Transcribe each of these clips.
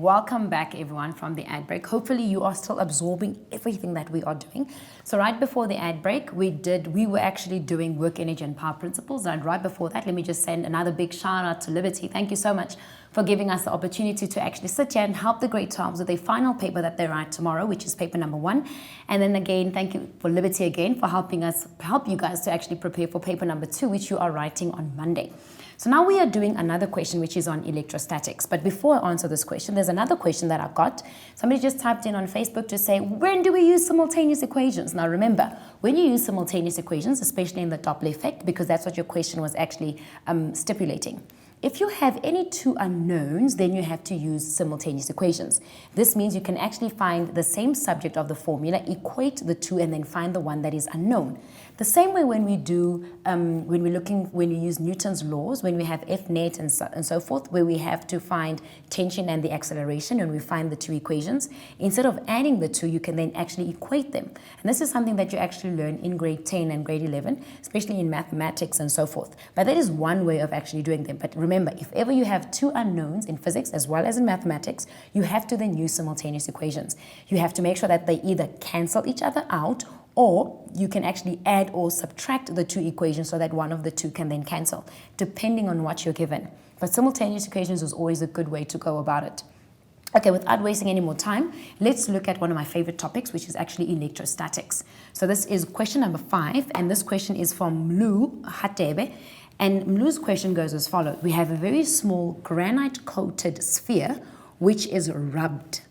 Welcome back everyone from the ad break. Hopefully you are still absorbing everything that we are doing. So right before the ad break, we were actually doing work, energy and power principles. And right before that, let me just send another big shout out to Liberty. Thank you so much for giving us the opportunity to actually sit here and help the grade 12s with their final paper that they write tomorrow, which is paper number 1. And then again, thank you for Liberty again for help you guys to actually prepare for paper number 2, which you are writing on Monday. So now we are doing another question which is on electrostatics. But before I answer this question, there's another question that I got. Somebody just typed in on Facebook to say, when do we use simultaneous equations? Now remember, when you use simultaneous equations, especially in the Doppler effect, because that's what your question was actually stipulating. If you have any two unknowns, then you have to use simultaneous equations. This means you can actually find the same subject of the formula, equate the two, and then find the one that is unknown. The same way when we do, when we use Newton's laws, when we have F net and so forth, where we have to find tension and the acceleration, and we find the two equations. Instead of adding the two, you can then actually equate them. And this is something that you actually learn in grade 10 and grade 11, especially in mathematics and so forth. But that is one way of actually doing them. But remember, if ever you have two unknowns in physics as well as in mathematics, you have to then use simultaneous equations. You have to make sure that they either cancel each other out, or you can actually add or subtract the two equations so that one of the two can then cancel, depending on what you're given. But simultaneous equations is always a good way to go about it. Okay, without wasting any more time, let's look at one of my favorite topics, which is actually electrostatics. So this is question number 5, and this question is from Mlu Hatebe. And Mlu's question goes as follows. We have a very small granite-coated sphere, which is rubbed.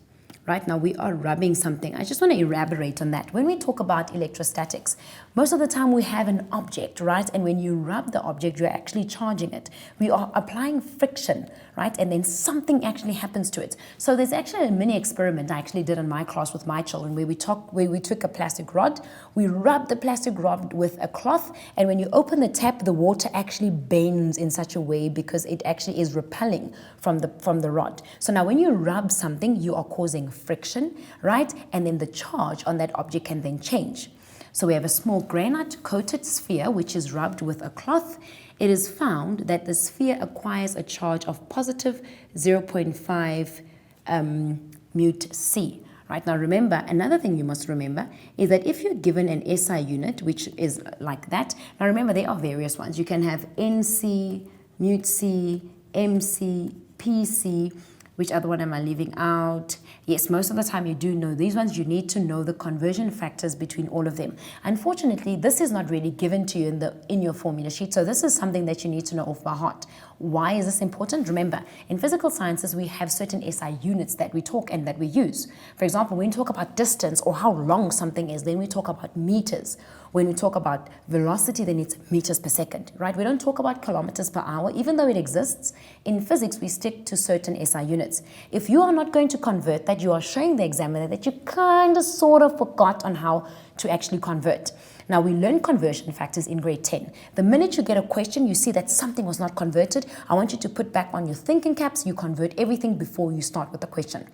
Right now we are rubbing something. I just want to elaborate on that. When we talk about electrostatics, most of the time we have an object, right? And when you rub the object, you're actually charging it. We are applying friction, right? And then something actually happens to it. So there's actually a mini experiment I actually did in my class with my children where we took a plastic rod, we rubbed the plastic rod with a cloth, and when you open the tap, the water actually bends in such a way because it actually is repelling from the rod. So now when you rub something, you are causing friction, right? And then the charge on that object can then change. So we have a small granite-coated sphere which is rubbed with a cloth. It is found that the sphere acquires a charge of positive 0.5 mut c. Right, now remember, another thing you must remember is that if you're given an SI unit, which is like that, now remember there are various ones. You can have NC, mut c, MC, PC. Which other one am I leaving out? Yes, most of the time you do know these ones. You need to know the conversion factors between all of them. Unfortunately, this is not really given to you in your formula sheet. So this is something that you need to know off by heart. Why is this important? Remember, in physical sciences, we have certain SI units that we talk and that we use. For example, when we talk about distance or how long something is, then we talk about meters. When we talk about velocity, then it's meters per second, right? We don't talk about kilometers per hour, even though it exists. In physics, we stick to certain SI units. If you are not going to convert that, you are showing the examiner that you kind of sort of forgot on how to actually convert. Now, we learn conversion factors in grade 10. The minute you get a question, you see that something was not converted, I want you to put back on your thinking caps, you convert everything before you start with the question.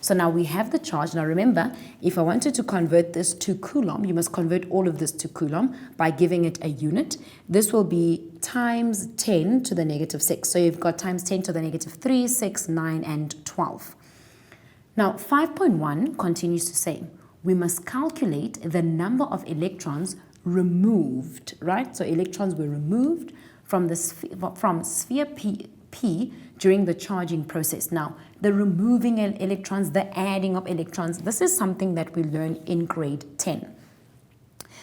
So now we have the charge. Now remember, if I wanted to convert this to Coulomb, you must convert all of this to Coulomb by giving it a unit. This will be times 10 to the negative 6. So you've got times 10 to the negative 3, 6, 9, and 12. Now 5.1 continues to say, we must calculate the number of electrons removed, right? So electrons were removed from sphere P during the charging process. Now, the removing electrons, the adding of electrons, this is something that we learn in grade 10.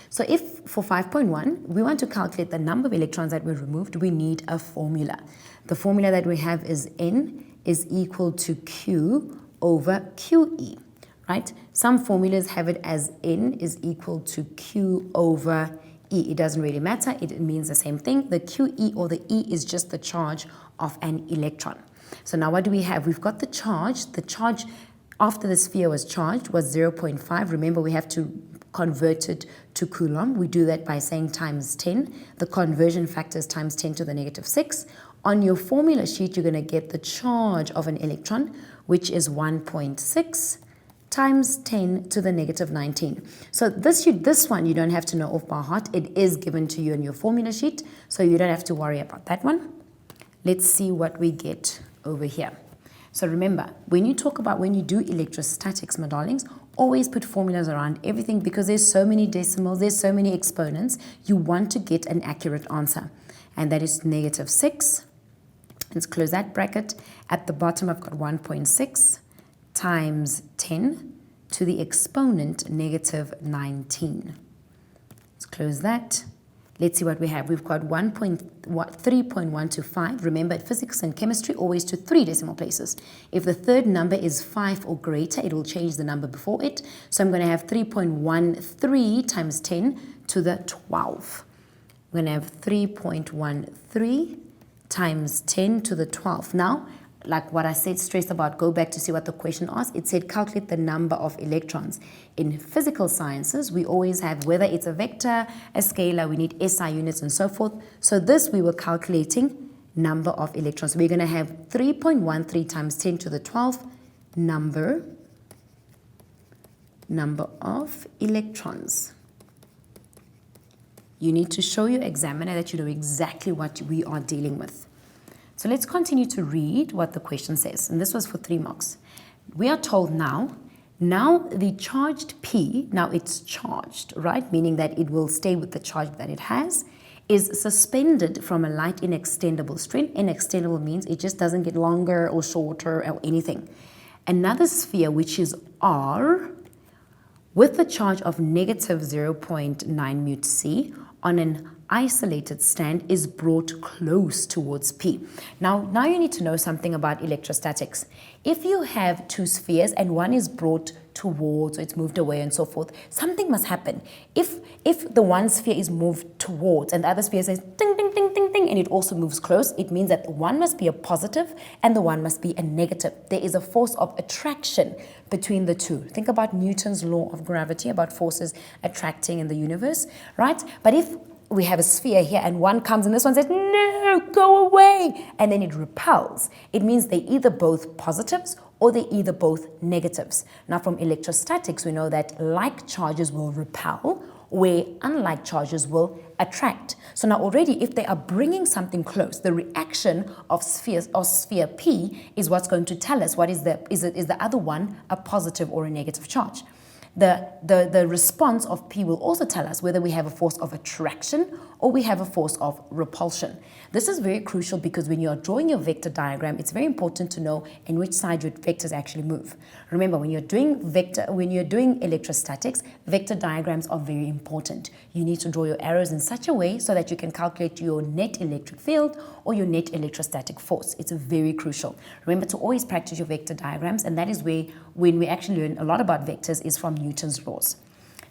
So if for 5.1, we want to calculate the number of electrons that were removed, we need a formula. The formula that we have is N is equal to Q over QE, right? Some formulas have it as N is equal to Q over E. It doesn't really matter. It means the same thing. The QE or the E is just the charge of an electron. So now what do we have? We've got the charge. The charge after the sphere was charged was 0.5. Remember, we have to convert it to Coulomb. We do that by saying times 10. The conversion factor is times 10 to the negative 6. On your formula sheet, you're going to get the charge of an electron, which is 1.6 times 10 to the negative 19. So this one you don't have to know off by heart. It is given to you in your formula sheet, so you don't have to worry about that one. Let's see what we get over here. So remember, when you do electrostatics, my darlings, always put formulas around everything because there's so many decimals, there's so many exponents. You want to get an accurate answer. And that is -6. Let's close that bracket. At the bottom, I've got 1.6 times 10 to the exponent -19. Let's close that. Let's see what we have. We've got 3.125. Remember, physics and chemistry, always to 3 decimal places. If the third number is 5 or greater, it will change the number before it. So I'm going to have 3.13 times 10 to the 12. I'm going to have 3.13 times 10 to the 12. Now, like what I said, stress about, go back to see what the question asked. It said calculate the number of electrons. In physical sciences, we always have, whether it's a vector, a scalar, we need SI units and so forth. So this, we were calculating number of electrons. We're going to have 3.13 times 10 to the 12 number of electrons. You need to show your examiner that you know exactly what we are dealing with. So let's continue to read what the question says. And this was for 3 marks. We are told now the charged P, now it's charged, right? Meaning that it will stay with the charge that it has, is suspended from a light inextendable string. Inextendable means it just doesn't get longer or shorter or anything. Another sphere, which is R, with the charge of -0.9 mut C on an isolated stand is brought close towards P. Now you need to know something about electrostatics. If you have 2 spheres and one is brought towards, or it's moved away and so forth, something must happen. If the one sphere is moved towards and the other sphere says ding, ding, ding, ding, ding, and it also moves close, it means that one must be a positive and the one must be a negative. There is a force of attraction between the two. Think about Newton's law of gravity, about forces attracting in the universe, right? But if we have a sphere here and one comes and this one says, no, go away, and then it repels, it means they're either both positives or they're either both negatives. Now from electrostatics, we know that like charges will repel, where unlike charges will attract. So now already, if they are bringing something close, the reaction of sphere P is what's going to tell us is the other one a positive or a negative charge. The response of P will also tell us whether we have a force of attraction or we have a force of repulsion. This is very crucial because when you are drawing your vector diagram, it's very important to know in which side your vectors actually move. Remember, when you're doing electrostatics, vector diagrams are very important. You need to draw your arrows in such a way so that you can calculate your net electric field or your net electrostatic force. It's very crucial. Remember to always practice your vector diagrams, and that is where, when we actually learn a lot about vectors, is from Newton's laws.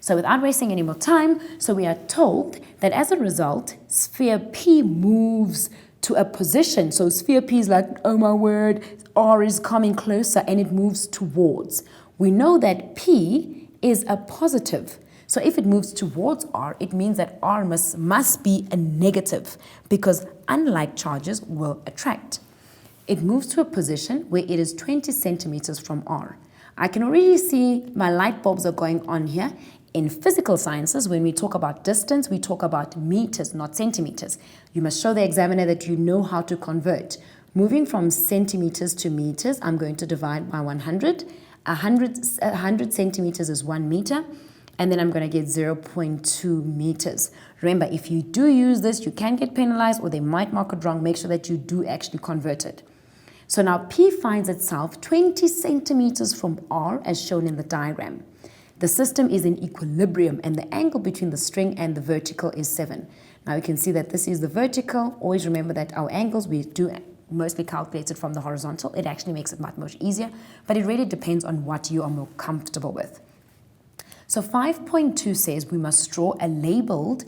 So without wasting any more time, so we are told that as a result, sphere P moves to a position. So sphere P is like, oh my word, R is coming closer and it moves towards. We know that P is a positive. So if it moves towards R, it means that R must be a negative because unlike charges will attract. It moves to a position where it is 20 centimeters from R. I can already see my light bulbs are going on here. In physical sciences, when we talk about distance, we talk about meters, not centimeters. You must show the examiner that you know how to convert. Moving from centimeters to meters, I'm going to divide by 100. 100 centimeters is 1 meter, and then I'm going to get 0.2 meters. Remember, if you do use this, you can get penalized or they might mark it wrong. Make sure that you do actually convert it. So now P finds itself 20 centimeters from R as shown in the diagram. The system is in equilibrium and the angle between the string and the vertical is 7. Now you can see that this is the vertical. Always remember that our angles, we do mostly calculate it from the horizontal. It actually makes it much easier, but it really depends on what you are more comfortable with. So 5.2 says we must draw a labeled,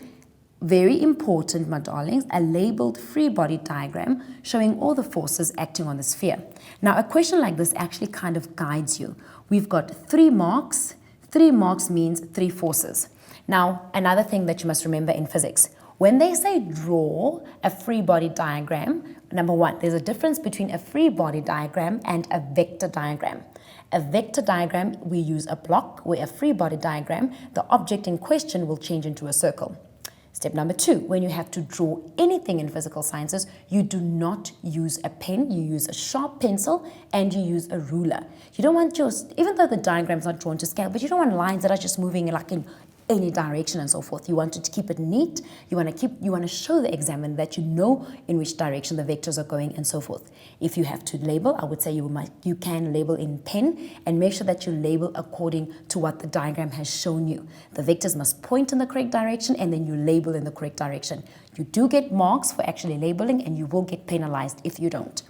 very important, my darlings, a labeled free body diagram showing all the forces acting on the sphere. Now a question like this actually kind of guides you. We've got 3 marks. 3 marks means 3 forces. Now, another thing that you must remember in physics, when they say draw a free body diagram, number 1, there's a difference between a free body diagram and a vector diagram. A vector diagram, we use a block, where a free body diagram, the object in question will change into a circle. Step number 2, when you have to draw anything in physical sciences, you do not use a pen, you use a sharp pencil and you use a ruler. You don't want even though the diagram's not drawn to scale, but you don't want lines that are just moving like in any direction and so forth. You want to keep it neat. You want to show the examiner that you know in which direction the vectors are going and so forth. If you have to label, I would say you can label in pen and make sure that you label according to what the diagram has shown you. The vectors must point in the correct direction and then you label in the correct direction. You do get marks for actually labeling and you will get penalized if you don't.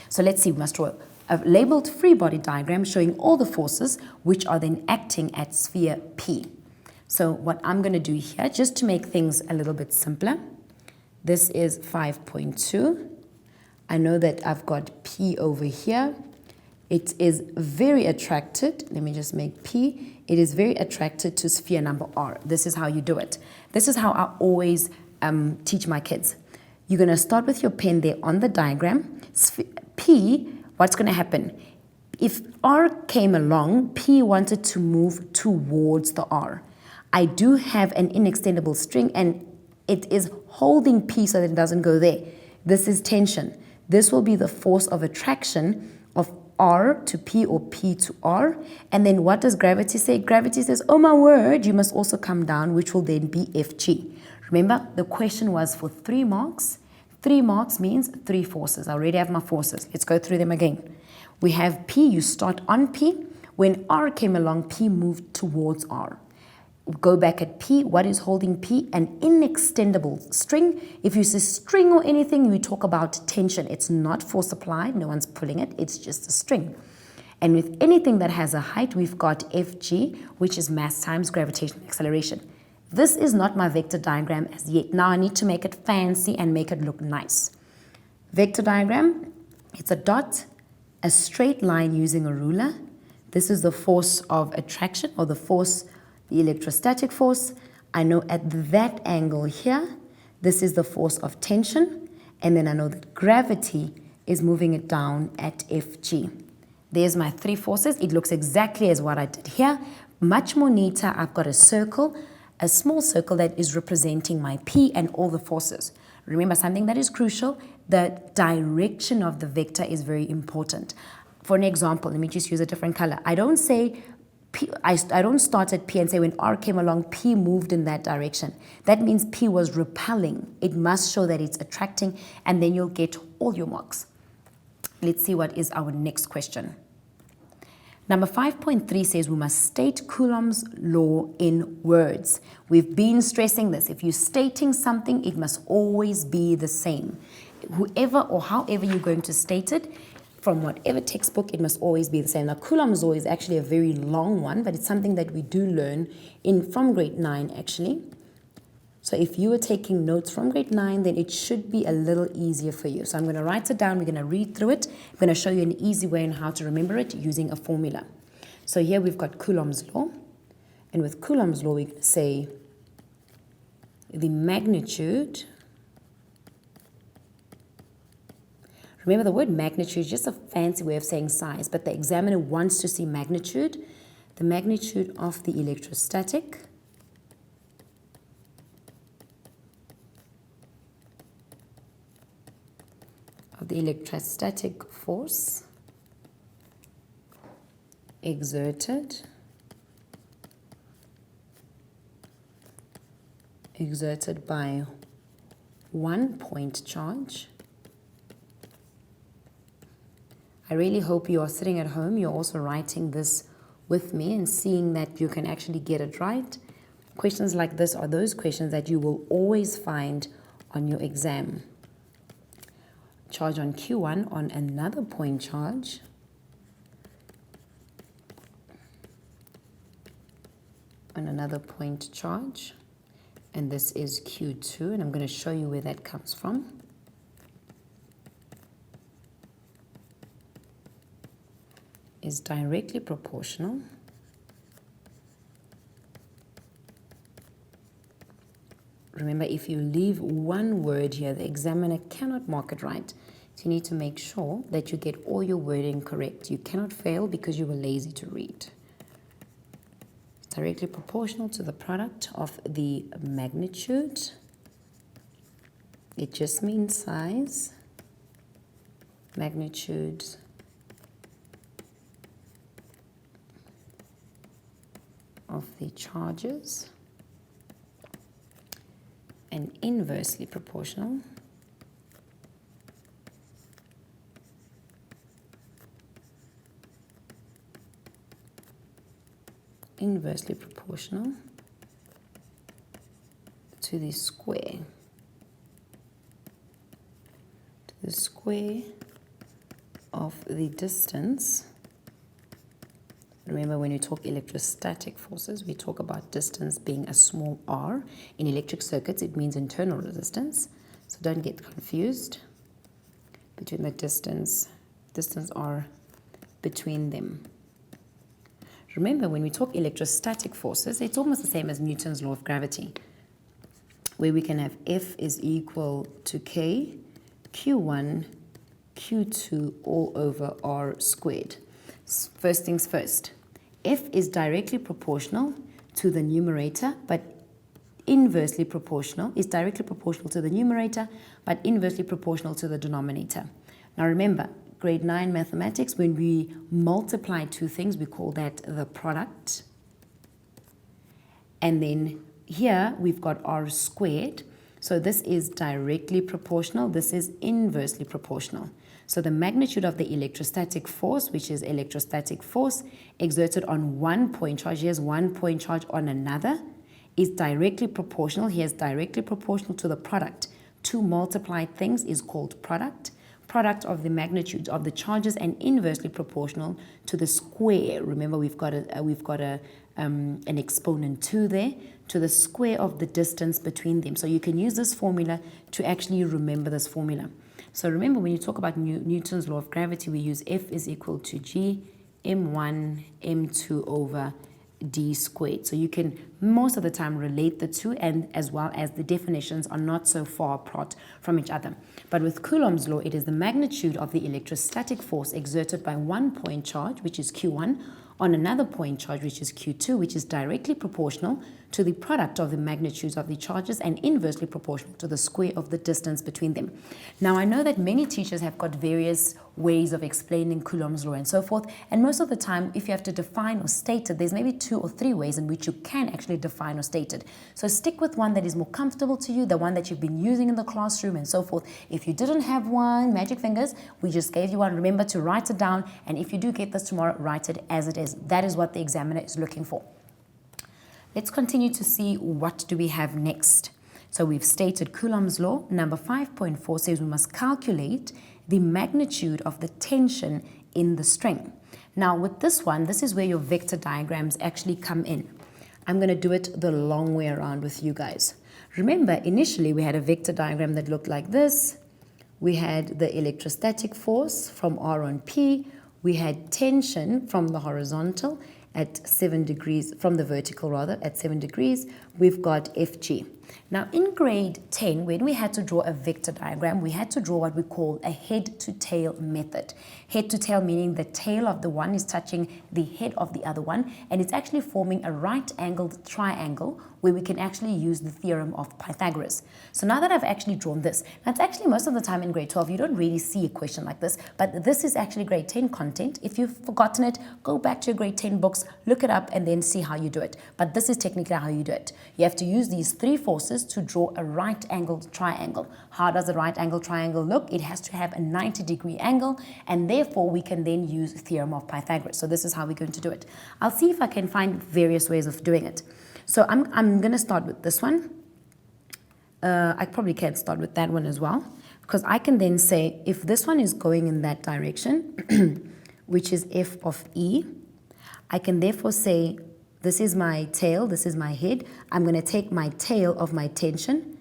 So let's see, we must draw a labeled free body diagram showing all the forces which are then acting at sphere P. So what I'm going to do here, just to make things a little bit simpler, this is 5.2. I know that I've got P over here. It is very attracted. Let me just make P. It is very attracted to sphere number R. This is how you do it. This is how I always teach my kids. You're going to start with your pen there on the diagram. P, what's going to happen? If R came along, P wanted to move towards the R. I do have an inextendable string and it is holding P so that it doesn't go there. This is tension. This will be the force of attraction of R to P or P to R. And then what does gravity say? Gravity says, oh my word, you must also come down, which will then be Fg. Remember, the question was for 3 marks. 3 marks means 3 forces. I already have my forces. Let's go through them again. We have P, you start on P. When R came along, P moved towards R. Go back at P. What is holding P? An inextendable string. If you say string or anything, we talk about tension. It's not force applied. No one's pulling it. It's just a string. And with anything that has a height, we've got Fg, which is mass times gravitational acceleration. This is not my vector diagram as yet. Now I need to make it fancy and make it look nice. Vector diagram, it's a dot, a straight line using a ruler. This is the force of attraction or the electrostatic force. I know at that angle here, this is the force of tension, and then I know that gravity is moving it down at Fg. There's my 3 forces. It looks exactly as what I did here. Much more neater. I've got a circle, a small circle that is representing my P and all the forces. Remember something that is crucial, the direction of the vector is very important. For an example, let me just use a different color. I don't say P, I don't start at P and say when R came along, P moved in that direction. That means P was repelling. It must show that it's attracting, and then you'll get all your marks. Let's see what is our next question. Number 5.3 says we must state Coulomb's law in words. We've been stressing this. If you're stating something, it must always be the same. Whoever or however you're going to state it, from whatever textbook, it must always be the same. Now, Coulomb's law is actually a very long one, but it's something that we do learn from grade 9, actually. So if you were taking notes from grade 9, then it should be a little easier for you. So I'm going to write it down. We're going to read through it. I'm going to show you an easy way on how to remember it using a formula. So here we've got Coulomb's law. And with Coulomb's law, we can say the magnitude. Remember, the word magnitude is just a fancy way of saying size, but the examiner wants to see magnitude. The magnitude of the electrostatic force exerted by 1 point charge. I really hope you are sitting at home, you're also writing this with me and seeing that you can actually get it right. Questions like this are those questions that you will always find on your exam. Charge on Q1 on another point charge. On another point charge. And this is Q2, and I'm going to show you where that comes from. Is directly proportional remember, if you leave one word here, the examiner cannot mark it right. So you need to make sure that you get all your wording correct. You cannot fail because you were lazy to read. It's directly proportional to the product of the magnitude It just means size, magnitude, of the charges, and inversely proportional to the square of the distance. Remember, when we talk electrostatic forces, we talk about distance being a small r. In electric circuits, it means internal resistance. So don't get confused between the distance r between them. Remember, when we talk electrostatic forces, it's almost the same as Newton's law of gravity, where we can have F is equal to K, Q1, Q2 all over R squared. First things first. F is directly proportional to the numerator, but inversely proportional, is directly proportional to the numerator, but inversely proportional to the denominator. Now remember, grade 9 mathematics, when we multiply two things, we call that the product. And then here we've got R squared. So this is directly proportional, this is inversely proportional. So the magnitude of the electrostatic force, which is electrostatic force exerted on one point charge, here's one point charge on another, is directly proportional. Here's directly proportional to the product. Two multiplied things is called product. Product of the magnitudes of the charges, and inversely proportional to the square. Remember, we've got an exponent 2 there, to the square of the distance between them. So you can use this formula to actually remember this formula. So remember, when you talk about Newton's law of gravity, we use F is equal to G m1 m2 over d squared. So you can most of the time relate the two, and as well as the definitions are not so far apart from each other. But with Coulomb's law, it is the magnitude of the electrostatic force exerted by one point charge, which is Q1, on another point charge, which is Q2, which is directly proportional to the product of the magnitudes of the charges and inversely proportional to the square of the distance between them. Now, I know that many teachers have got various ways of explaining Coulomb's law and so forth, and most of the time, if you have to define or state it, there's maybe 2 or 3 ways in which you can actually define or state it. So stick with one that is more comfortable to you, the one that you've been using in the classroom and so forth. If you didn't have one, magic fingers, we just gave you one. Remember to write it down, and if you do get this tomorrow, write it as it is. That is what the examiner is looking for. Let's continue to see what do we have next. So we've stated Coulomb's law. Number 5.4 says we must calculate the magnitude of the tension in the string. Now with this one, this is where your vector diagrams actually come in. I'm going to do it the long way around with you guys. Remember, initially we had a vector diagram that looked like this. We had the electrostatic force from R on P. We had tension from the horizontal at 7 degrees, from the vertical rather, at 7 degrees. We've got FG. Now in grade 10, when we had to draw a vector diagram, we had to draw what we call a head to tail method. Head to tail meaning the tail of the one is touching the head of the other one, and it's actually forming a right angled triangle where we can actually use the theorem of Pythagoras. So now that I've actually drawn this, now it's actually most of the time in grade 12, you don't really see a question like this, but this is actually grade 10 content. If you've forgotten it, go back to your grade 10 books, look it up, and then see how you do it. But this is technically how you do it. You have to use these 3 forces to draw a right angled triangle. How does a right angled triangle look? It has to have a 90-degree angle, and therefore we can then use the theorem of Pythagoras. So this is how we're going to do it. I'll see if I can find various ways of doing it. So I'm going to start with this one. I probably can start with that one as well, because I can then say if this one is going in that direction, which is F of E, I can therefore say this is my tail, this is my head. I'm going to take my tail of my tension,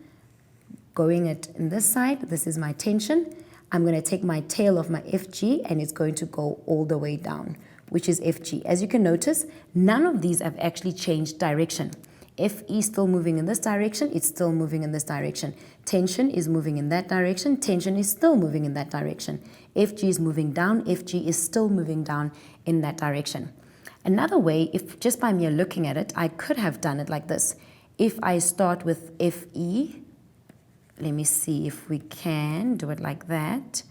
going it in this side, this is my tension. I'm going to take my tail of my FG, and it's going to go all the way down, which is FG. As you can notice, none of these have actually changed direction. FE is still moving in this direction, it's still moving in this direction. Tension is moving in that direction, tension is still moving in that direction. FG is moving down, FG is still moving down in that direction. Another way, if just by mere looking at it, I could have done it like this. If I start with FE, let me see if we can do it like that.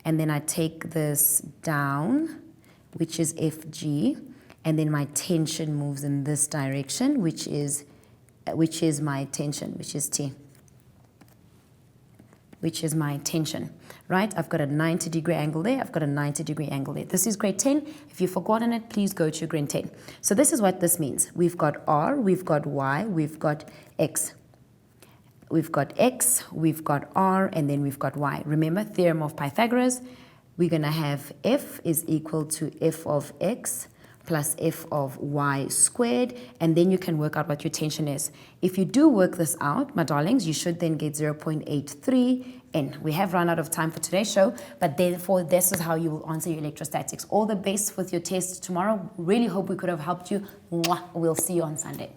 And then I take this down, which is Fg, and then my tension moves in this direction, which is my tension, which is T, which is my tension, right? I've got a 90-degree angle there. I've got a 90-degree angle there. This is grade 10. If you've forgotten it, please go to grade 10. So this is what this means. We've got R, we've got Y, we've got X. We've got X, we've got R, and then we've got Y. Remember, theorem of Pythagoras, we're going to have F is equal to F of X plus F of Y squared, and then you can work out what your tension is. If you do work this out, my darlings, you should then get 0.83 N. We have run out of time for today's show, but therefore this is how you will answer your electrostatics. All the best with your test tomorrow. Really hope we could have helped you. Mwah. We'll see you on Sunday.